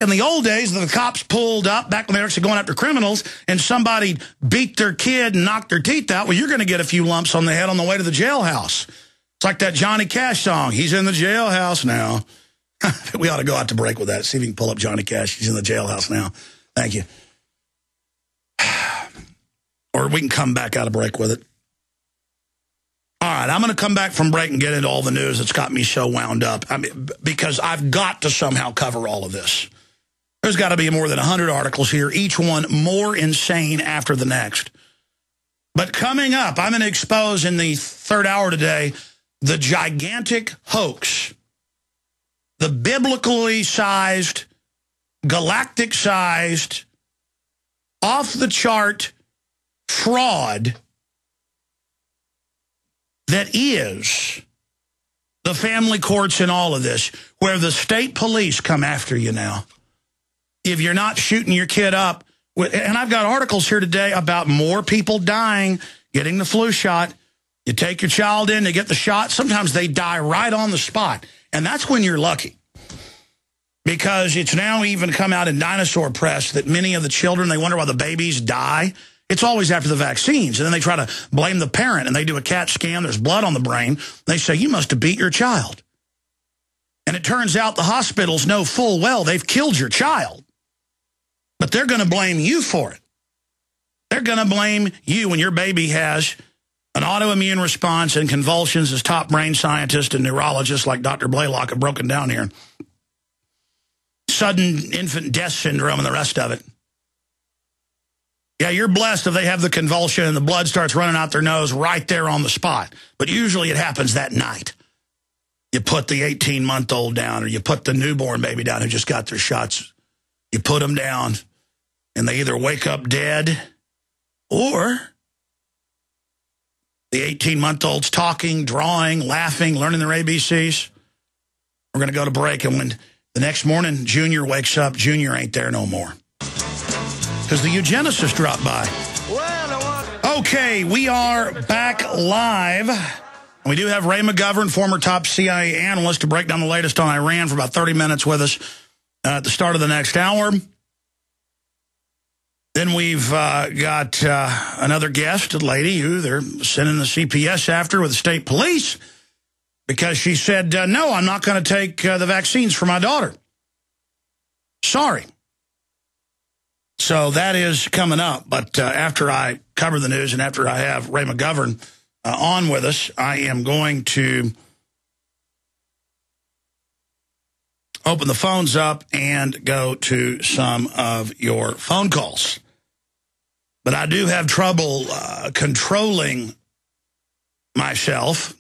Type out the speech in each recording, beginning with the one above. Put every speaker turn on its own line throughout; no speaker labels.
in the old days, the cops pulled up, back when they were actually going after criminals, and somebody beat their kid and knocked their teeth out, well, you're going to get a few lumps on the head on the way to the jailhouse. It's like that Johnny Cash song, he's in the jailhouse now. We ought to go out to break with that, see if we can pull up Johnny Cash, he's in the jailhouse now. Thank you. Or we can come back out of break with it. All right, I'm going to come back from break and get into all the news that's got me so wound up. I mean, because I've got to somehow cover all of this. There's got to be more than 100 articles here, each one more insane after the next. But coming up, I'm going to expose in the third hour today the gigantic hoax, the biblically sized, galactic-sized, off-the-chart fraud that is the family courts in all of this, where the state police come after you now. If you're not shooting your kid up, and I've got articles here today about more people dying, getting the flu shot. You take your child in, they get the shot. Sometimes they die right on the spot. And that's when you're lucky. Because it's now even come out in dinosaur press that many of the children, they wonder why the babies die. It's always after the vaccines. And then they try to blame the parent, and they do a CAT scan. There's blood on the brain. They say, you must have beat your child. And it turns out the hospitals know full well they've killed your child. But they're going to blame you for it. They're going to blame you when your baby has an autoimmune response and convulsions, as top brain scientists and neurologists like Dr. Blaylock have broken down here. Sudden infant death syndrome and the rest of it. Yeah, you're blessed if they have the convulsion and the blood starts running out their nose right there on the spot. But usually it happens that night. You put the 18-month-old down, or you put the newborn baby down who just got their shots. You put them down, and they either wake up dead, or the 18-month-old's talking, drawing, laughing, learning their ABCs. We're going to go to break, and when the next morning Junior wakes up, Junior ain't there no more. Because the eugenicist dropped by. Okay, we are back live. We do have Ray McGovern, former top CIA analyst, to break down the latest on Iran for about 30 minutes with us at the start of the next hour. Then we've got another guest, a lady who they're sending the CPS after with the state police because she said, no, I'm not going to take the vaccines for my daughter. Sorry. So that is coming up. But after I cover the news and after I have Ray McGovern on with us, I am going to open the phones up and go to some of your phone calls. But I do have trouble controlling myself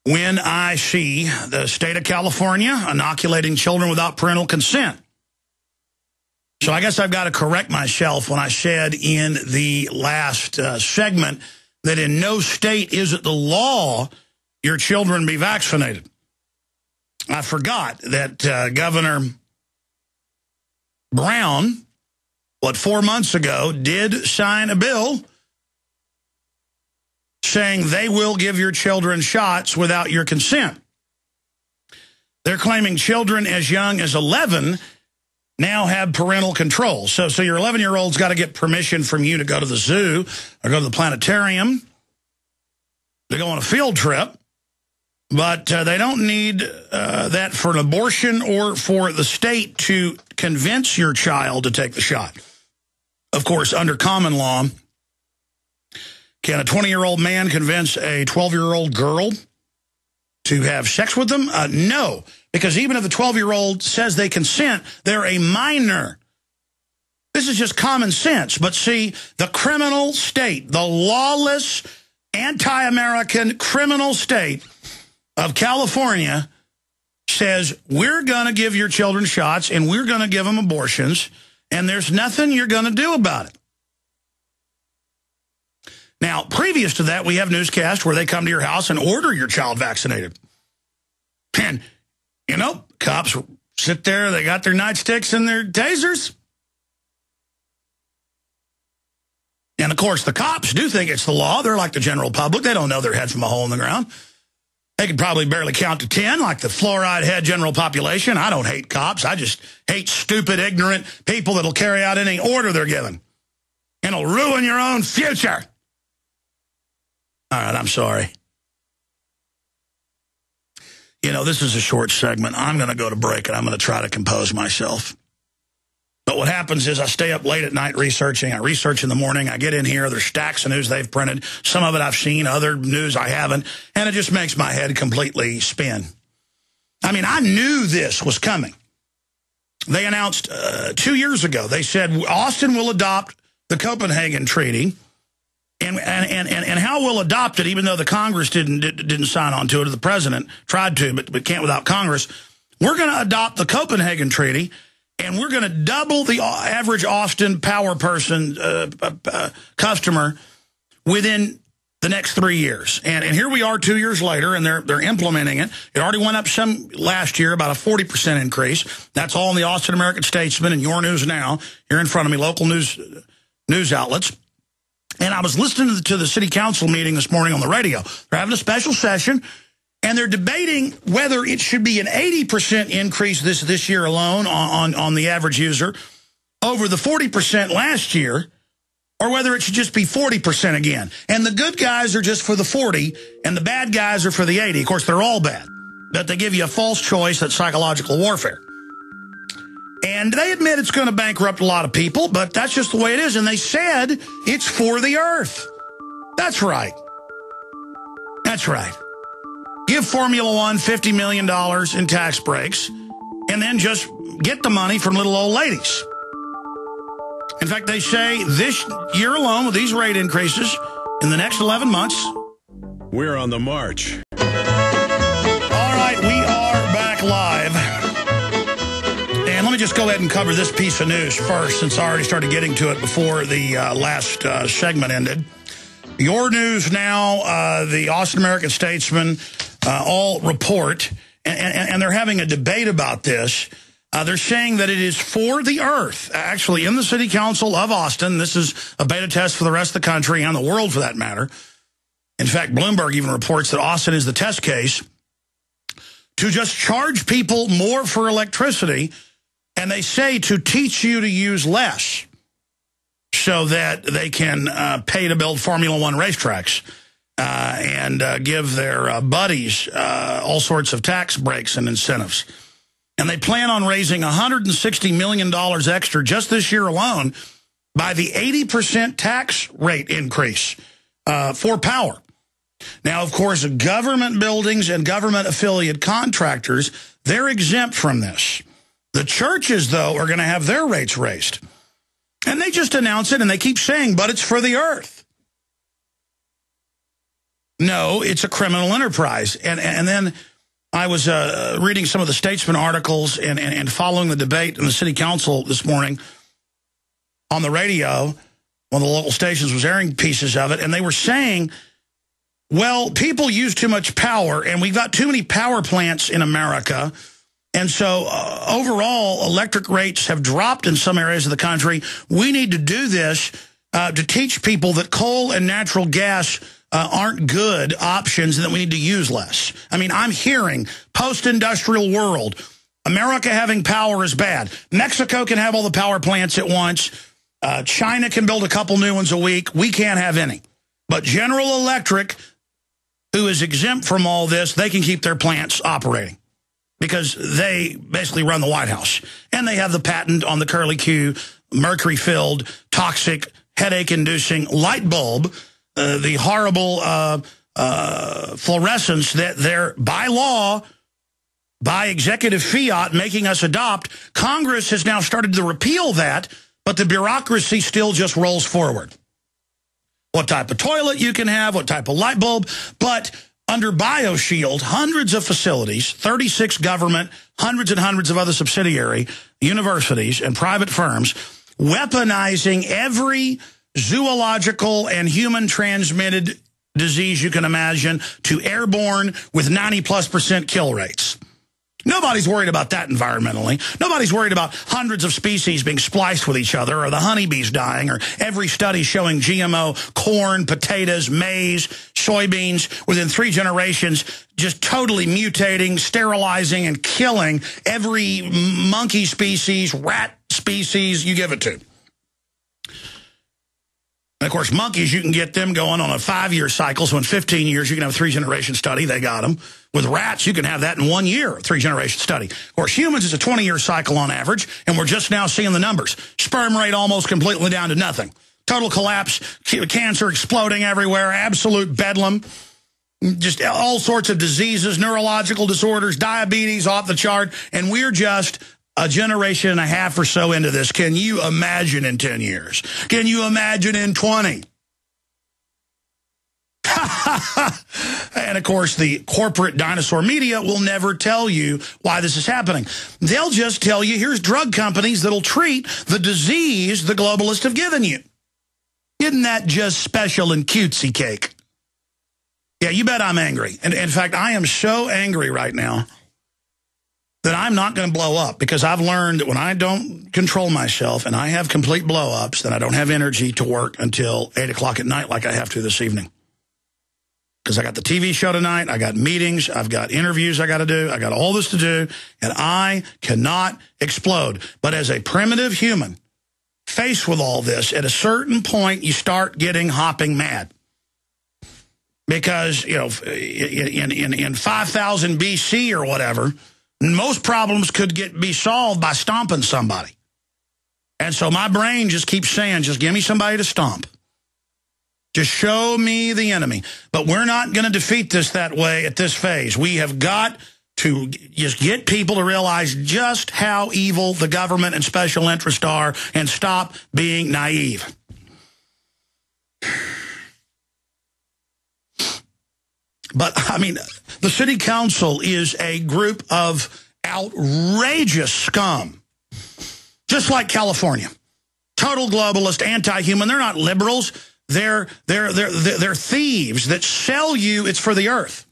when I see the state of California inoculating children without parental consent. So I guess I've got to correct myself when I said in the last segment that in no state is it the law your children be vaccinated. I forgot that Governor Brown, 4 months ago, did sign a bill saying they will give your children shots without your consent. They're claiming children as young as 11 now have parental control. So your 11-year-old's got to get permission from you to go to the zoo or go to the planetarium, to go on a field trip, but they don't need that for an abortion or for the state to convince your child to take the shot. Of course, under common law, can a 20-year-old man convince a 12-year-old girl to have sex with them? No, because even if the 12-year-old says they consent, they're a minor. This is just common sense. But see, the criminal state, the lawless, anti-American criminal state of California says, we're going to give your children shots and we're going to give them abortions, and there's nothing you're going to do about it. Now, previous to that, we have newscasts where they come to your house and order your child vaccinated. And, you know, cops sit there, they got their nightsticks and their tasers. And, of course, the cops do think it's the law. They're like the general public. They don't know their head from a hole in the ground. They could probably barely count to 10, like the fluoride head general population. I don't hate cops. I just hate stupid, ignorant people that'll carry out any order they're given. And it'll ruin your own future. All right, I'm sorry. You know, this is a short segment. I'm going to go to break, and I'm going to try to compose myself. But what happens is I stay up late at night researching. I research in the morning. I get in here. There's stacks of news they've printed. Some of it I've seen, other news I haven't. And it just makes my head completely spin. I mean, I knew this was coming. They announced 2 years ago, they said Austin will adopt the Copenhagen Treaty. And how we'll adopt it, even though the Congress didn't sign on to it, or the president tried to, but can't without Congress. We're going to adopt the Copenhagen Treaty. And we're going to double the average Austin power person customer within the next 3 years. And here we are 2 years later, and they're implementing it. It already went up some last year, about a 40% increase. That's all in the Austin American-Statesman and Your News Now. Here in front of me, local news outlets. And I was listening to the city council meeting this morning on the radio. They're having a special session. And they're debating whether it should be an 80% increase this year alone on the average user over the 40% last year, or whether it should just be 40% again. And the good guys are just for the 40, and the bad guys are for the 80. Of course, they're all bad. But they give you a false choice. That's psychological warfare. And they admit it's going to bankrupt a lot of people, but that's just the way it is. And they said it's for the earth. That's right. That's right. Give Formula One $50 million in tax breaks, and then just get the money from little old ladies. In fact, they say this year alone, with these rate increases, in the next 11 months...
We're on the march.
All right, we are back live. And let me just go ahead and cover this piece of news first, since I already started getting to it before the last segment ended. Your News Now, the Austin American-Statesman... all report, and they're having a debate about this. They're saying that it is for the earth. Actually, in the city council of Austin, this is a beta test for the rest of the country and the world, for that matter. In fact, Bloomberg even reports that Austin is the test case to just charge people more for electricity, and they say to teach you to use less so that they can pay to build Formula One racetracks. And give their buddies all sorts of tax breaks and incentives. And they plan on raising $160 million extra just this year alone by the 80% tax rate increase for power. Now, of course, government buildings and government affiliate contractors, they're exempt from this. The churches, though, are going to have their rates raised. And they just announce it, and they keep saying, but it's for the earth. No, it's a criminal enterprise. And then I was reading some of the Statesman articles and following the debate in the city council this morning on the radio. One of the local stations was airing pieces of it, and they were saying, well, people use too much power, and we've got too many power plants in America. And so overall, electric rates have dropped in some areas of the country. We need to do this to teach people that coal and natural gas aren't good options and that we need to use less. I mean, I'm hearing post-industrial world, America having power is bad. Mexico can have all the power plants at once. China can build a couple new ones a week. We can't have any. But General Electric, who is exempt from all this, they can keep their plants operating because they basically run the White House. And they have the patent on the curly-Q, mercury-filled, toxic, headache-inducing light bulb, the horrible fluorescence that they're, by law, by executive fiat, making us adopt. Congress has now started to repeal that, but the bureaucracy still just rolls forward. What type of toilet you can have, what type of light bulb. But under BioShield, hundreds of facilities, 36 government, hundreds and hundreds of other subsidiary universities and private firms, weaponizing every zoological and human-transmitted disease you can imagine to airborne with 90+% kill rates. Nobody's worried about that environmentally. Nobody's worried about hundreds of species being spliced with each other, or the honeybees dying, or every study showing GMO corn, potatoes, maize, soybeans within 3 generations just totally mutating, sterilizing, and killing every monkey species, rat species you give it to. And, of course, monkeys, you can get them going on a 5-year cycle. So in 15 years, you can have a 3-generation study. They got them. With rats, you can have that in 1 year, 3-generation study. Of course, humans is a 20-year cycle on average, and we're just now seeing the numbers. Sperm rate almost completely down to nothing. Total collapse, cancer exploding everywhere, absolute bedlam. Just all sorts of diseases, neurological disorders, diabetes off the chart, and we're just a generation and a half or so into this. Can you imagine in 10 years? Can you imagine in 20? And, of course, the corporate dinosaur media will never tell you why this is happening. They'll just tell you, here's drug companies that'll treat the disease the globalists have given you. Isn't that just special and cutesy cake? Yeah, you bet I'm angry. And, in fact, I am so angry right now that I'm not going to blow up, because I've learned that when I don't control myself and I have complete blow-ups, then I don't have energy to work until 8 o'clock at night like I have to this evening. Because I got the TV show tonight, I got meetings, I've got interviews I got to do, I got all this to do, and I cannot explode. But as a primitive human, faced with all this, at a certain point you start getting hopping mad. Because, you know, in 5000 BC or whatever, most problems could be solved by stomping somebody. And so my brain just keeps saying, just give me somebody to stomp. Just show me the enemy. But we're not going to defeat this that way at this phase. We have got to just get people to realize just how evil the government and special interests are and stop being naive. But, I mean, the city council is a group of outrageous scum, just like California. Total globalist, anti-human. They're not liberals. They're thieves that sell you, it's for the earth.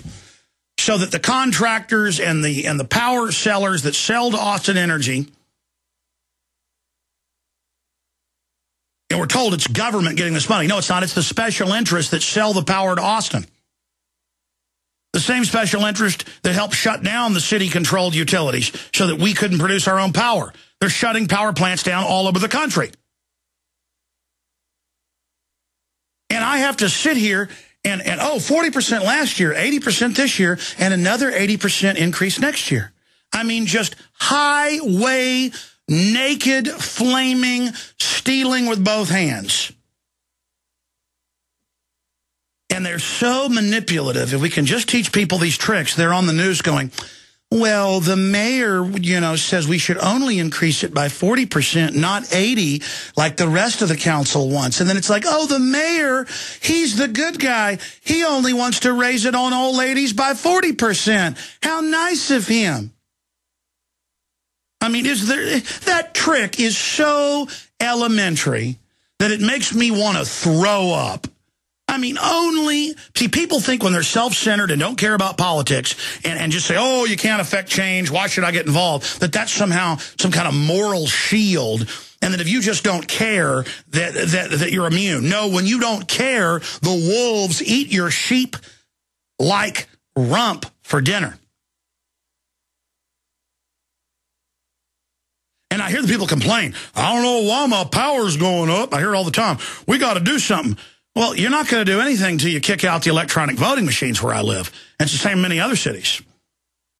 So that the contractors and the power sellers that sell to Austin Energy, and we're told it's government getting this money. No, it's not. It's the special interests that sell the power to Austin. The same special interest that helped shut down the city-controlled utilities so that we couldn't produce our own power. They're shutting power plants down all over the country. And I have to sit here and 40% last year, 80% this year, and another 80% increase next year. I mean, just highway, naked, flaming, stealing with both hands. And they're so manipulative. If we can just teach people these tricks, they're on the news going, well, the mayor, says we should only increase it by 40%, not 80%, like the rest of the council wants. And then it's like, oh, the mayor, he's the good guy. He only wants to raise it on old ladies by 40%. How nice of him. I mean, that trick is so elementary that it makes me want to throw up. I mean, people think when they're self-centered and don't care about politics and just say, oh, you can't affect change, why should I get involved, that's somehow some kind of moral shield, and that if you just don't care, that you're immune. No, when you don't care, the wolves eat your sheep like rump for dinner. And I hear the people complain, I don't know why my power's going up. I hear it all the time. We got to do something. Well, you're not going to do anything until you kick out the electronic voting machines where I live. And it's the same in many other cities.